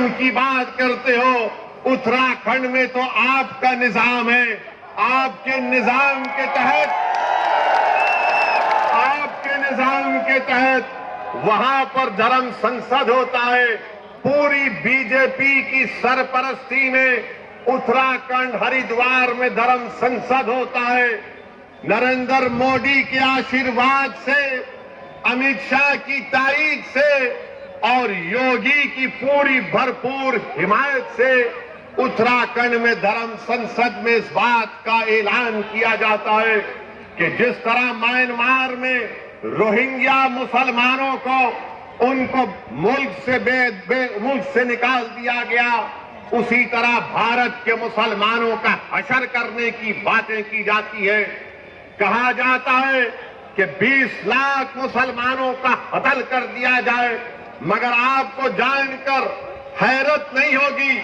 निजाम की बात करते हो, उत्तराखंड में तो आपका निजाम है। आपके निजाम के तहत वहां पर धर्म संसद होता है। पूरी बीजेपी की सरपरस्ती में उत्तराखंड हरिद्वार में धर्म संसद होता है। नरेंद्र मोदी के आशीर्वाद से, अमित शाह की तारीख से और योगी की पूरी भरपूर हिमायत से उत्तराखंड में धर्म संसद में इस बात का ऐलान किया जाता है कि जिस तरह म्यांमार में रोहिंग्या मुसलमानों को उनको मुल्क से निकाल दिया गया, उसी तरह भारत के मुसलमानों का हशर करने की बातें की जाती है। कहा जाता है कि 20 लाख मुसलमानों का कत्ल कर दिया जाए, मगर आपको जानकर हैरत नहीं होगी,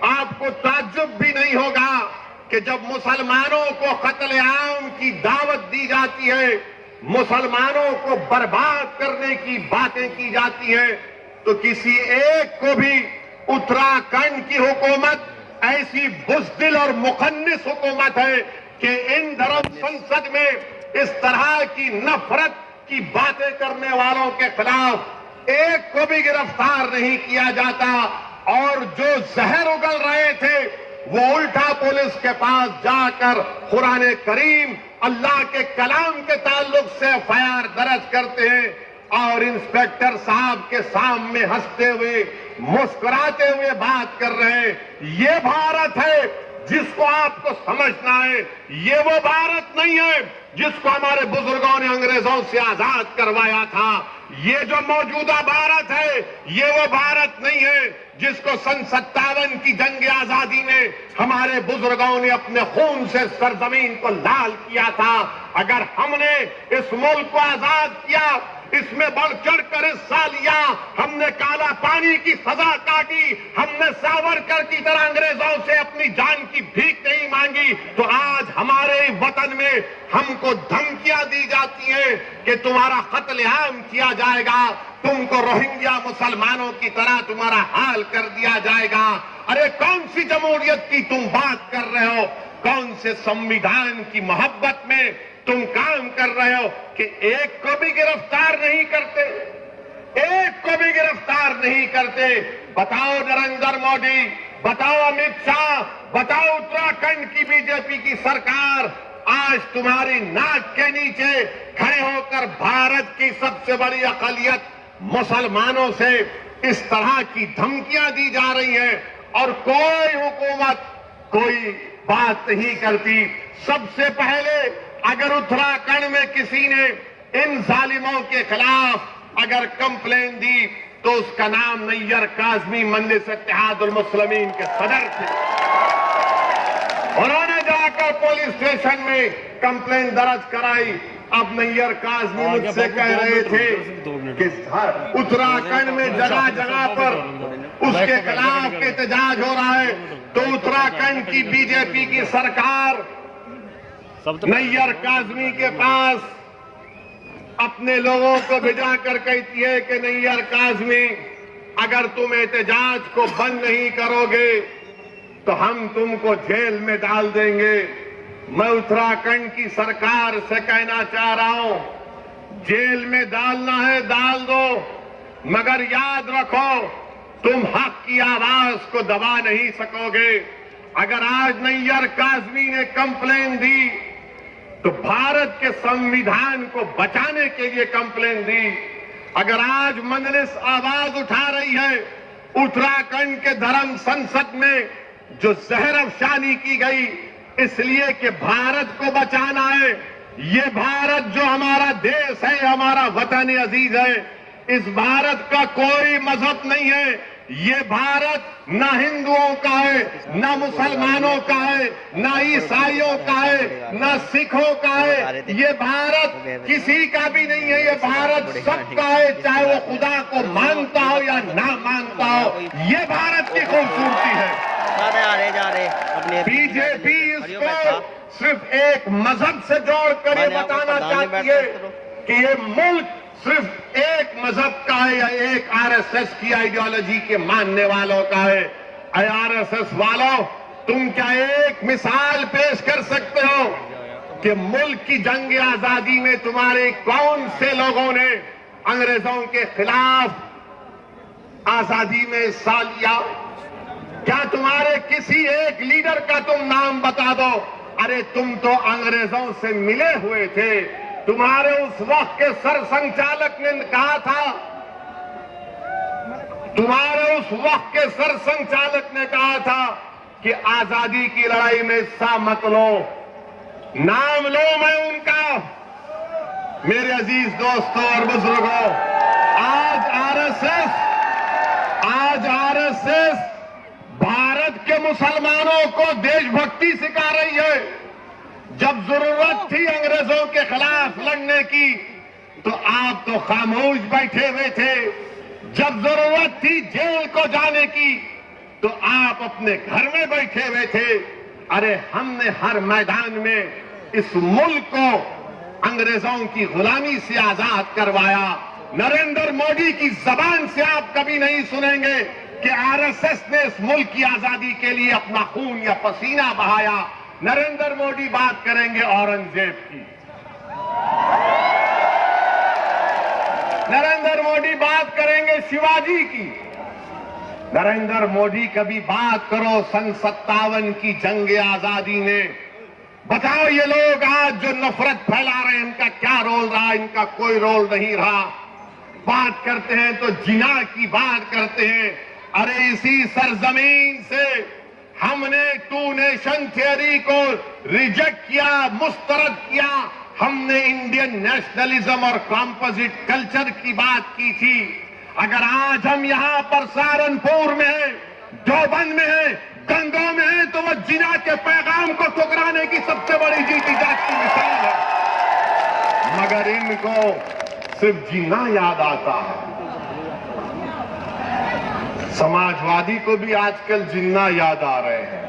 आपको ताज्जुब भी नहीं होगा कि जब मुसलमानों को कत्लेआम की दावत दी जाती है, मुसलमानों को बर्बाद करने की बातें की जाती है, तो किसी एक को भी उत्तराखंड की हुकूमत ऐसी बुज़दिल और मुखन्निस हुकूमत है कि इन धर्म संसद में इस तरह की नफरत की बातें करने वालों के खिलाफ एक को भी गिरफ्तार नहीं किया जाता। और जो जहर उगल रहे थे वो उल्टा पुलिस के पास जाकर कुरान करीम, अल्लाह के कलाम के ताल्लुक से एफआईआर दर्ज करते हैं और इंस्पेक्टर साहब के सामने हंसते हुए, मुस्कुराते हुए बात कर रहे हैं। ये भारत है जिसको आपको समझना है। ये वो भारत नहीं है जिसको हमारे बुजुर्गों ने अंग्रेजों से आजाद करवाया था। ये जो मौजूदा भारत है, ये वो भारत नहीं है जिसको सन 57 की जंग आजादी में हमारे बुजुर्गों ने अपने खून से सरजमीन को लाल किया था। अगर हमने इस मुल्क को आजाद किया, इसमें बढ़ चढ़कर हिस्सा लिया, हमने काला पानी की सजा काटी, हमने सावरकर की तरह अंग्रेजों से अपनी जान की भीख नहीं मांगी, तो आज हमारे वतन में हमको धमकियां दी जाती हैं कि तुम्हारा कत्लेआम किया जाएगा, तुमको रोहिंग्या मुसलमानों की तरह तुम्हारा हाल कर दिया जाएगा। अरे कौन सी जमहूरियत की तुम बात कर रहे हो? कौन से संविधान की मोहब्बत में तुम काम कर रहे हो कि एक को भी गिरफ्तार नहीं करते? एक को भी गिरफ्तार नहीं करते। बताओ नरेंद्र मोदी, बताओ अमित शाह, बताओ उत्तराखंड की बीजेपी की सरकार, आज तुम्हारी नाक के नीचे खड़े होकर भारत की सबसे बड़ी अक़लियत मुसलमानों से इस तरह की धमकियां दी जा रही हैं और कोई हुकूमत कोई बात नहीं करती। सबसे पहले अगर उत्तराखंड में किसी ने इन जालिमों के खिलाफ अगर कंप्लेन दी तो उसका नाम नैयर काज़मी मजलिस इत्तेहादुल मुस्लिमीन के सदर थे। उन्होंने जाकर पुलिस स्टेशन में कंप्लेन दर्ज कराई। अब नैयर काज़मी मुझसे कह रहे थे कि उत्तराखंड में जगह जगह पर उसके खिलाफ एहतजाज हो रहा है, तो उत्तराखंड की बीजेपी की सरकार नैयर काज़मी के पास अपने लोगों को भिजा कर कहती है कि नैयर काज़मी, अगर तुम एहतजाज को बंद नहीं करोगे तो हम तुमको जेल में डाल देंगे। मैं उत्तराखंड की सरकार से कहना चाह रहा हूं, जेल में डालना है डाल दो, मगर याद रखो तुम हक की आवाज को दबा नहीं सकोगे। अगर आज नैयर काज़मी ने कंप्लेन दी तो भारत के संविधान को बचाने के लिए कंप्लेन दी। अगर आज मजलिस आवाज उठा रही है उत्तराखंड के धर्म संसद में जो जहर अफशानी की गई इसलिए कि भारत को बचाना है, ये भारत जो हमारा देश है, हमारा वतन अजीज है, इस भारत का कोई मजहब नहीं है। ये भारत ना हिंदुओं का है, ना मुसलमानों का है, ना ईसाइयों का है, ना सिखों का है। ये भारत किसी का भी नहीं है, ये भारत सबका है, चाहे वो खुदा को मानता हो या ना मानता हो। ये भारत की खूबसूरती है। बीजेपी इसको सिर्फ एक मजहब से जोड़कर ये बताना चाहती है कि ये मुल्क सिर्फ एक मजहब का है या एक आरएसएस की आइडियोलॉजी के मानने वालों का है। आरएसएस वालों, तुम क्या एक मिसाल पेश कर सकते हो कि मुल्क की जंग आजादी में तुम्हारे कौन से लोगों ने अंग्रेजों के खिलाफ आजादी में हिस्सा लिया? क्या तुम्हारे किसी एक लीडर का तुम नाम बता दो। अरे तुम तो अंग्रेजों से मिले हुए थे। तुम्हारे उस वक्त के सरसंघचालक ने कहा था, तुम्हारे उस वक्त के सरसंघचालक ने कहा था कि आजादी की लड़ाई में हिस्सा मत लो। नाम लो मैं उनका। मेरे अजीज दोस्तों और बुजुर्गों, आज आरएसएस भारत के मुसलमानों को देशभक्ति सिखा रही है। जब जरूरत थी अंग्रेजों के खिलाफ लड़ने की तो आप तो खामोश बैठे हुए थे। जब जरूरत थी जेल को जाने की तो आप अपने घर में बैठे हुए थे। अरे हमने हर मैदान में इस मुल्क को अंग्रेजों की गुलामी से आजाद करवाया। नरेंद्र मोदी की जबान से आप कभी नहीं सुनेंगे कि आरएसएस ने इस मुल्क की आजादी के लिए अपना खून या पसीना बहाया। नरेंद्र मोदी बात करेंगे औरंगजेब की, नरेंद्र मोदी बात करेंगे शिवाजी की, नरेंद्र मोदी कभी बात करो सन 57 की जंग आजादी में। बताओ ये लोग आज जो नफरत फैला रहे हैं इनका क्या रोल रहा? इनका कोई रोल नहीं रहा। बात करते हैं तो जिना की बात करते हैं। अरे इसी सरजमीन से हमने टू नेशन थियरी को रिजेक्ट किया, मुस्तरद किया। हमने इंडियन नेशनलिज्म और कॉम्पोजिट कल्चर की बात की थी। अगर आज हम यहां पर सहारनपुर में हैं, देवबंद में हैं, गंगों में हैं, तो वह जिना के पैगाम को ठुकराने की सबसे बड़ी जीती जागती मिसाल है। मगर इनको सिर्फ जिना याद आता है। समाजवादी को भी आजकल जिन्ना याद आ रहे हैं।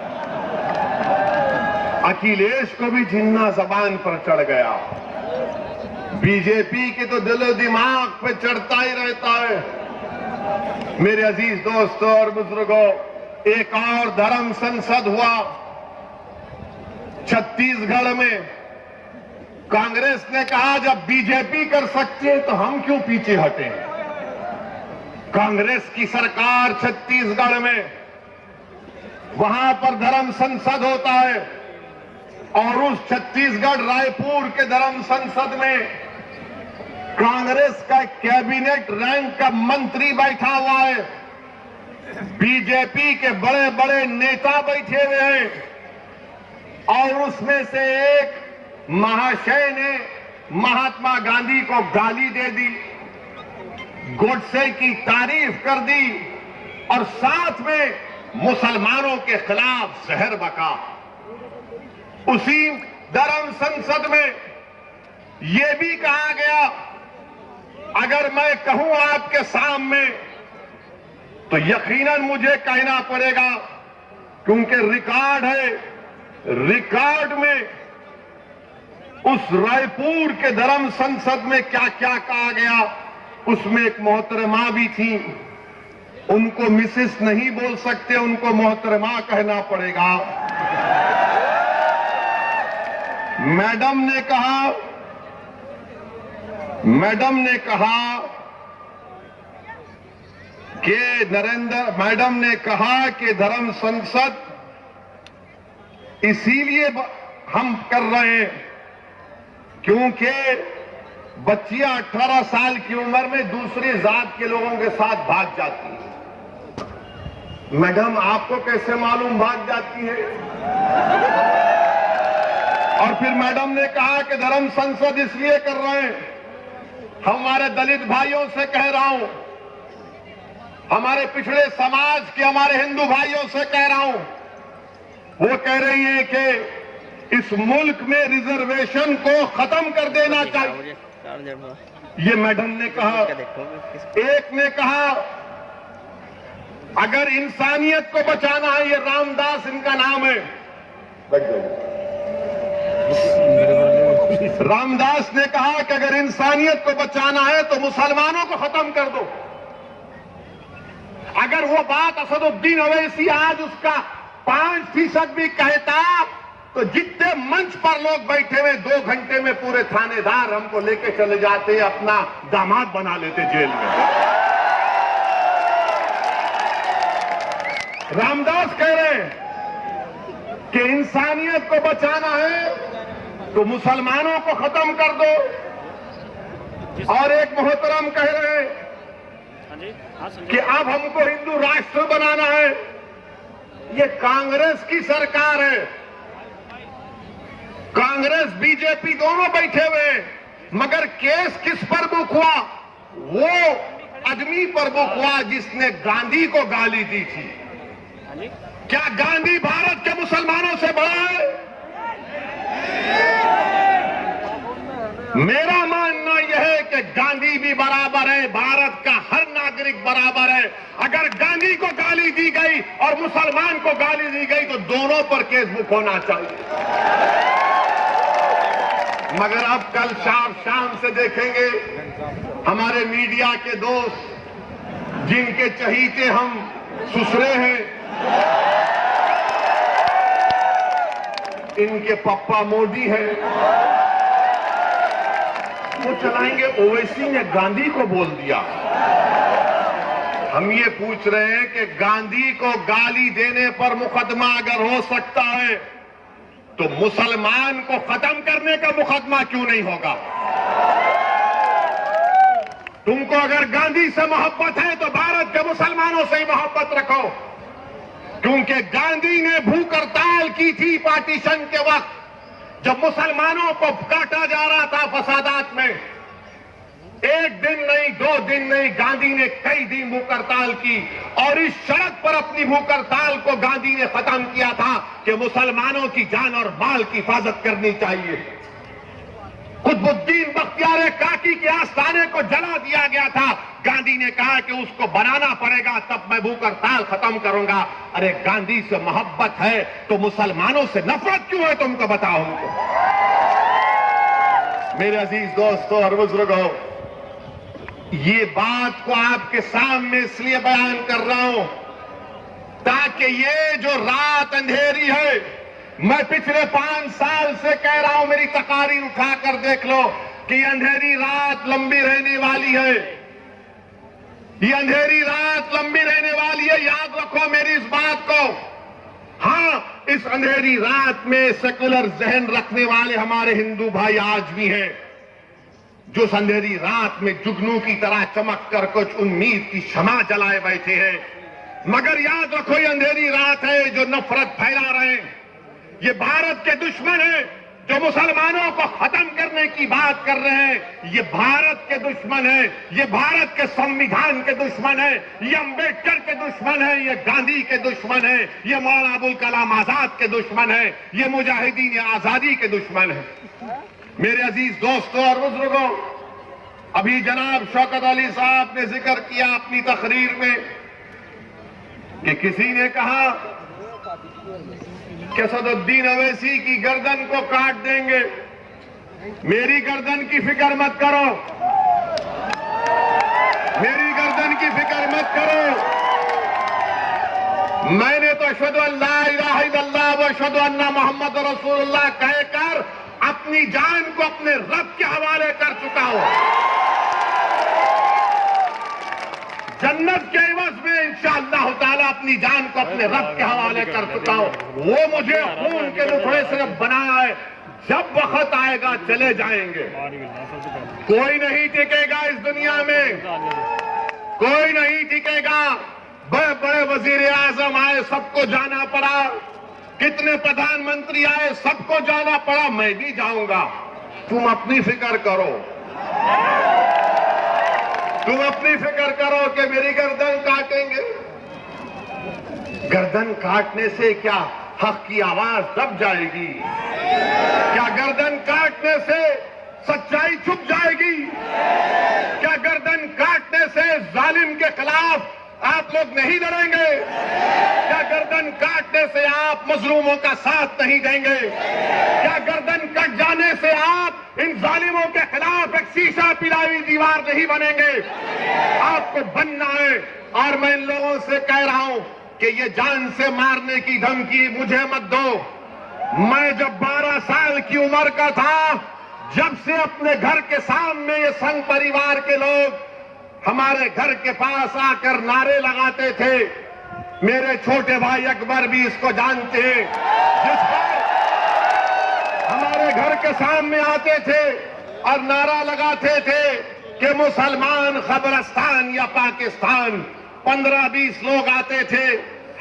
अखिलेश को भी जिन्ना जबान पर चढ़ गया। बीजेपी के तो दिलो दिमाग पे चढ़ता ही रहता है। मेरे अजीज दोस्तों और बुजुर्गों, एक और धर्म संसद हुआ छत्तीसगढ़ में। कांग्रेस ने कहा जब बीजेपी कर सकती है तो हम क्यों पीछे हटे। कांग्रेस की सरकार छत्तीसगढ़ में, वहां पर धर्म संसद होता है और उस छत्तीसगढ़ रायपुर के धर्म संसद में कांग्रेस का कैबिनेट रैंक का मंत्री बैठा हुआ है। बीजेपी के बड़े बड़े नेता बैठे हुए हैं और उसमें से एक महाशय ने महात्मा गांधी को गाली दे दी, गोडसे की तारीफ कर दी और साथ में मुसलमानों के खिलाफ जहर बका। उसी धर्म संसद में यह भी कहा गया, अगर मैं कहूं आपके सामने तो यकीनन मुझे कहना पड़ेगा क्योंकि रिकॉर्ड है। रिकॉर्ड में उस रायपुर के धर्म संसद में क्या क्या कहा गया, उसमें एक मोहतरमा भी थी। उनको मिसेस नहीं बोल सकते, उनको मोहतरमा कहना पड़ेगा। मैडम ने कहा कि मैडम ने कहा कि धर्म संसद इसीलिए हम कर रहे हैं क्योंकि बच्चियां 18 साल की उम्र में दूसरी जात के लोगों के साथ भाग जाती है। मैडम आपको कैसे मालूम भाग जाती है? और फिर मैडम ने कहा कि धर्म संसद इसलिए कर रहे हैं, हमारे दलित भाइयों से कह रहा हूं, हमारे पिछड़े समाज के हमारे हिंदू भाइयों से कह रहा हूं, वो कह रही है कि इस मुल्क में रिजर्वेशन को खत्म कर देना चाहिए। ये मैडम ने कहा। एक ने कहा अगर इंसानियत को बचाना है, ये रामदास इनका नाम है, रामदास ने कहा कि अगर इंसानियत को बचाना है तो मुसलमानों को खत्म कर दो। अगर वो बात असदुद्दीन ओवैसी आज उसका 5% भी कहता तो जितने मंच पर लोग बैठे हुए 2 घंटे में पूरे थानेदार हमको लेके चले जाते, अपना दामाद बना लेते जेल में। रामदास कह रहे हैं कि इंसानियत को बचाना है तो मुसलमानों को खत्म कर दो। और एक मोहतरम कह रहे हैं कि अब हमको हिंदू राष्ट्र बनाना है। ये कांग्रेस की सरकार है, कांग्रेस बीजेपी दोनों बैठे हुए, मगर केस किस पर बुक हुआ? वो आदमी पर बुक हुआ जिसने गांधी को गाली दी थी। क्या गांधी भारत के मुसलमानों से बड़ा है? मेरा मानना यह है कि गांधी भी बराबर है, भारत का हर नागरिक बराबर है। अगर गांधी को गाली दी गई और मुसलमान को गाली दी गई तो दोनों पर केस बुक होना चाहिए। मगर अब कल शाम से देखेंगे हमारे मीडिया के दोस्त जिनके चहीते हम ससुरे हैं, इनके पप्पा मोदी हैं, वो चलाएंगे ओवैसी ने गांधी को बोल दिया। हम ये पूछ रहे हैं कि गांधी को गाली देने पर मुकदमा अगर हो सकता है तो मुसलमान को खत्म करने का मुकदमा क्यों नहीं होगा? तुमको अगर गांधी से मोहब्बत है तो भारत के मुसलमानों से ही मोहब्बत रखो, क्योंकि गांधी ने भूख हड़ताल की थी पार्टीशन के वक्त, जब मुसलमानों को काटा जा रहा था फसादात में। 1 दिन नहीं, 2 दिन नहीं, गांधी ने कई दिन भूख हड़ताल की और इस सड़क पर अपनी भूख हड़ताल को गांधी ने खत्म किया था कि मुसलमानों की जान और माल की हिफाजत करनी चाहिए। कुतुबुद्दीन बख्तियार काकी के आस्थाने को जला दिया गया था, गांधी ने कहा कि उसको बनाना पड़ेगा तब मैं भूख हड़ताल खत्म करूंगा। अरे गांधी से मोहब्बत है तो मुसलमानों से नफरत क्यों है? तुमको बताओ हमको। मेरे अजीज दोस्तों और बुजुर्गों, ये बात को आपके सामने इसलिए बयान कर रहा हूं ताकि ये जो रात अंधेरी है, मैं पिछले 5 साल से कह रहा हूं, मेरी तकारीर उठाकर देख लो कि अंधेरी रात लंबी रहने वाली है। ये अंधेरी रात लंबी रहने वाली है, याद रखो मेरी इस बात को। हाँ, इस अंधेरी रात में सेकुलर जहन रखने वाले हमारे हिंदू भाई आज भी हैं, जो अंधेरी रात में जुगनू की तरह चमक कर कुछ उम्मीद की शमा जलाए बैठे हैं। मगर याद रखो ये अंधेरी रात है जो नफरत फैला रहे हैं, ये भारत के दुश्मन हैं जो मुसलमानों को खत्म करने की बात कर रहे हैं। ये भारत के दुश्मन है, ये भारत के संविधान के दुश्मन है, ये अंबेडकर के दुश्मन है, ये गांधी के दुश्मन है, ये मौलाना अबुल कलाम आजाद के दुश्मन है, ये मुजाहिदीन आजादी के दुश्मन है। मेरे अजीज दोस्तों और बुजुर्गों, अभी जनाब शौकत अली साहब ने जिक्र किया अपनी तकरीर में कि किसी ने कहा कि असदुद्दीन ओवैसी की गर्दन को काट देंगे। मेरी गर्दन की फिक्र मत करो, मेरी गर्दन की फिक्र मत करो। मैंने तो अशहदु अल्ला इलाहा इल्लल्लाह व अशहदु अन्ना मुहम्मद रसूलुल्लाह कहकर अपनी जान को अपने रब के हवाले कर चुका हूं। जन्नत के एवज में इंशाअल्लाह ताला अपनी जान को अपने रब के हवाले कर चुका हूं। वो मुझे खून के टुकड़े से बनाया है, जब वक्त आएगा चले जाएंगे। कोई नहीं टिकेगा इस दुनिया में, कोई नहीं टिकेगा। बड़े बड़े वजीर आजम आए, सबको जाना पड़ा, कितने प्रधानमंत्री आए, सबको जाना पड़ा, मैं भी जाऊंगा। तुम अपनी फिक्र करो, तुम अपनी फिक्र करो कि मेरी गर्दन काटेंगे। गर्दन काटने से क्या हक की आवाज दब जाएगी? क्या गर्दन काटने से सच्चाई छुप जाएगी? क्या गर्दन काटने से जालिम के खिलाफ आप लोग नहीं लड़ेंगे? क्या गर्दन काटने से आप आप मजलूमों का साथ नहीं देंगे? क्या गर्दन कट जाने से आप इन जालिमों के खिलाफ एक शीशा पिलाई दीवार नहीं बनेंगे? आपको बनना है। और मैं इन लोगों से कह रहा हूं कि ये जान से मारने की धमकी मुझे मत दो। मैं जब 12 साल की उम्र का था, जब से अपने घर के सामने ये संघ परिवार के लोग हमारे घर के पास आकर नारे लगाते थे, मेरे छोटे भाई अकबर भी इसको जानते हैं, जिस पर हमारे घर के सामने आते थे और नारा लगाते थे कि मुसलमान खबरस्तान या पाकिस्तान। 15-20 लोग आते थे,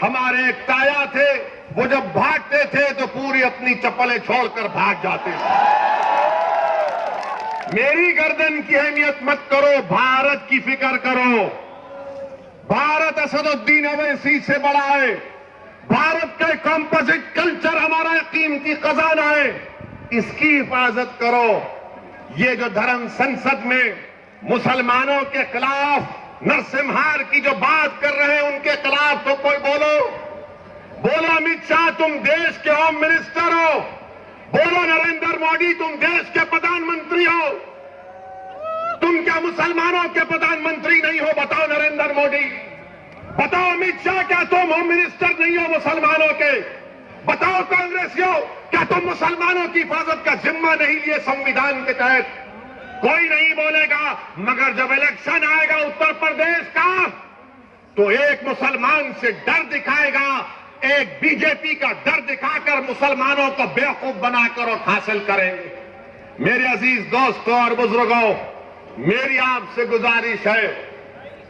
हमारे एक ताया थे, वो जब भागते थे तो पूरी अपनी चप्पलें छोड़कर भाग जाते थे। मेरी गर्दन की अहमियत मत करो, भारत की फिक्र करो। भारत असदुद्दीन अवैसी से बड़ा है। भारत का कंपोजिट कल्चर हमारा कीमती खजाना है, इसकी हिफाजत करो। ये जो धर्म संसद में मुसलमानों के खिलाफ नरसिम्हार की जो बात कर रहे हैं, उनके खिलाफ तो कोई बोलो अमित शाह तुम देश के होम मिनिस्टर हो, बोलो नरेंद्र मोदी तुम देश के प्रधानमंत्री हो। तुम क्या मुसलमानों के प्रधानमंत्री नहीं हो? बताओ नरेंद्र मोदी, बताओ अमित शाह, क्या तुम होम मिनिस्टर नहीं हो मुसलमानों के? बताओ कांग्रेसियों, क्या तुम मुसलमानों की हिफाजत का जिम्मा नहीं लिए संविधान के तहत? कोई नहीं बोलेगा। मगर जब इलेक्शन आएगा उत्तर प्रदेश का, तो एक मुसलमान से डर दिखाएगा, एक बीजेपी का डर दिखाकर मुसलमानों को बेवकूफ बनाकर और हासिल करेंगे। मेरे अजीज दोस्तों और बुजुर्गों, मेरी आपसे गुजारिश है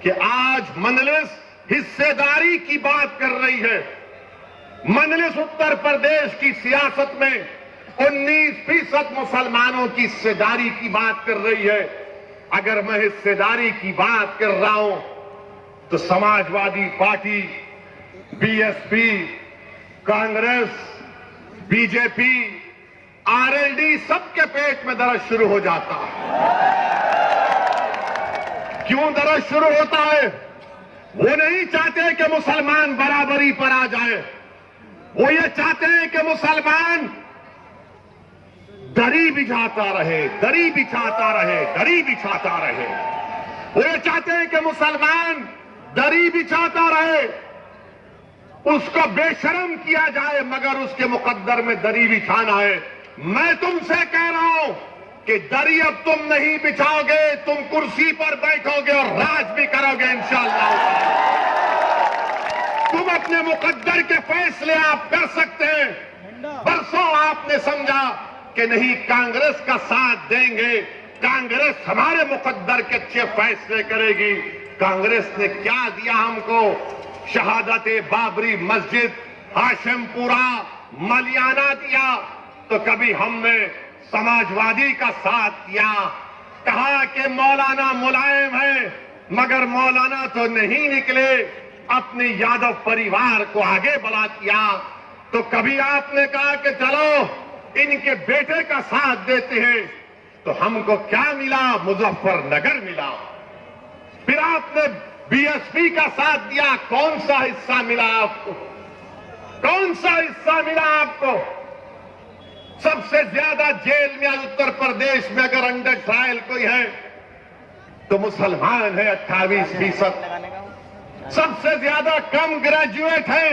कि आज मजलिस हिस्सेदारी की बात कर रही है। मजलिस उत्तर प्रदेश की सियासत में 19% मुसलमानों की हिस्सेदारी की बात कर रही है। अगर मैं हिस्सेदारी की बात कर रहा हूं तो Samajwadi party, BSP, Congress, BJP, RLD सबके पेट में दर्द शुरू हो जाता है। क्यों दर्द शुरू होता है? वो नहीं चाहते कि मुसलमान बराबरी पर आ जाए, वो ये चाहते हैं कि मुसलमान दरी बिछाता रहे, दरी बिछाता रहे, दरी बिछाता रहे। वो ये चाहते हैं कि मुसलमान दरी बिछाता रहे, उसको बेशर्म किया जाए, मगर उसके मुकद्दर में दरी बिछाना है। मैं तुमसे कह रहा हूं कि दरी अब तुम नहीं बिछाओगे, तुम कुर्सी पर बैठोगे और राज भी करोगे इंशाअल्लाह। तुम अपने मुकद्दर के फैसले आप कर सकते हैं। बरसों आपने समझा कि नहीं कांग्रेस का साथ देंगे, कांग्रेस हमारे मुकद्दर के अच्छे फैसले करेगी। कांग्रेस ने क्या दिया हमको? शहादत बाबरी मस्जिद, हाशिमपुरा, मलियाना दिया। तो कभी हमने समाजवादी का साथ दिया, कहा कि मौलाना मुलायम है, मगर मौलाना तो नहीं निकले, अपने यादव परिवार को आगे बढ़ा दिया। तो कभी आपने कहा कि चलो इनके बेटे का साथ देते हैं, तो हमको क्या मिला? मुजफ्फरनगर मिला। फिर आपने बीएसपी का साथ दिया, कौन सा हिस्सा मिला आपको? कौन सा हिस्सा मिला आपको? सबसे ज्यादा जेल में उत्तर प्रदेश में अगर अंडर ट्रायल कोई है तो मुसलमान है 28%। सबसे ज्यादा कम ग्रेजुएट है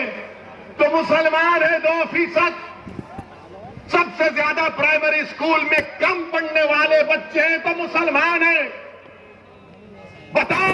तो मुसलमान है 2%। सबसे ज्यादा प्राइमरी स्कूल में कम पढ़ने वाले बच्चे हैं तो मुसलमान हैं। बताओ।